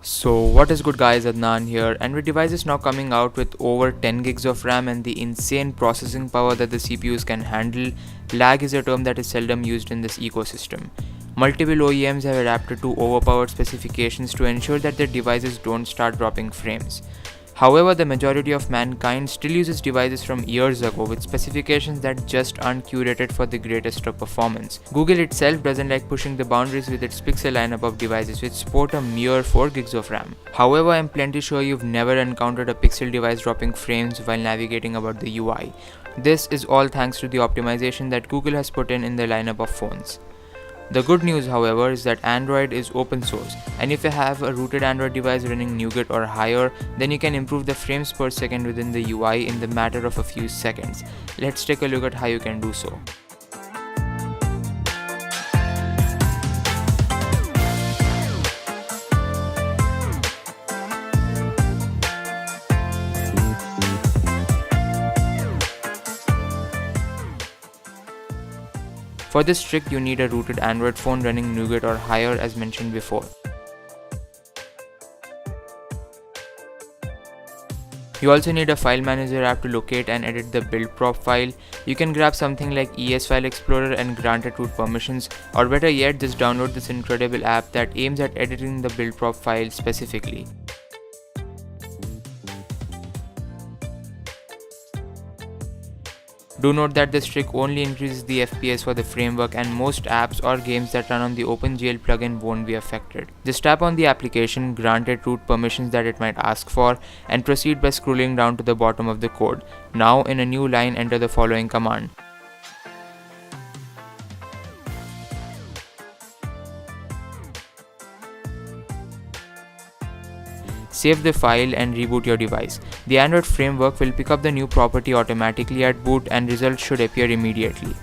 So what is good guys, Adnan here, and with devices now coming out with over 10 gigs of RAM and the insane processing power that the CPUs can handle, lag is a term that is seldom used in this ecosystem. Multiple OEMs have adapted to overpowered specifications to ensure that their devices don't start dropping frames. However, the majority of mankind still uses devices from years ago with specifications that just aren't curated for the greatest of performance. Google itself doesn't like pushing the boundaries with its Pixel lineup of devices which sport a mere 4 gigs of RAM. However, I'm plenty sure you've never encountered a Pixel device dropping frames while navigating about the UI. This is all thanks to the optimization that Google has put in the lineup of phones. The good news, however, is that Android is open source, and if you have a rooted Android device running Nougat or higher, then you can improve the frames per second within the UI in the matter of a few seconds. Let's take a look at how you can do so. For this trick, you need a rooted Android phone running Nougat or higher as mentioned before. You also need a file manager app to locate and edit the build prop file. You can grab something like ES File Explorer and grant it root permissions, or better yet, just download this incredible app that aims at editing the build prop file specifically. Do note that this trick only increases the FPS for the framework, and most apps or games that run on the OpenGL plugin won't be affected. Just tap on the application, grant it root permissions that it might ask for, and proceed by scrolling down to the bottom of the code. Now in a new line, enter the following command. Save the file and reboot your device. The Android framework will pick up the new property automatically at boot and results should appear immediately.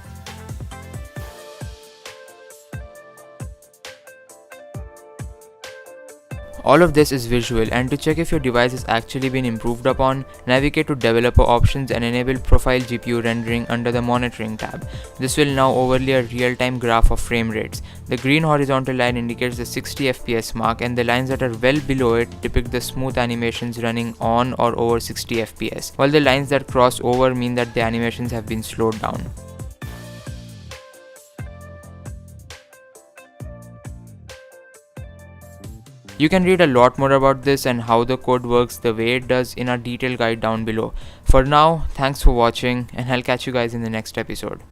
All of this is visual, and to check if your device has actually been improved upon, navigate to Developer Options and enable Profile GPU Rendering under the Monitoring tab. This will now overlay a real-time graph of frame rates. The green horizontal line indicates the 60 FPS mark, and the lines that are well below it depict the smooth animations running on or over 60 FPS, while the lines that cross over mean that the animations have been slowed down. You can read a lot more about this and how the code works the way it does in our detailed guide down below. For now, thanks for watching, and I'll catch you guys in the next episode.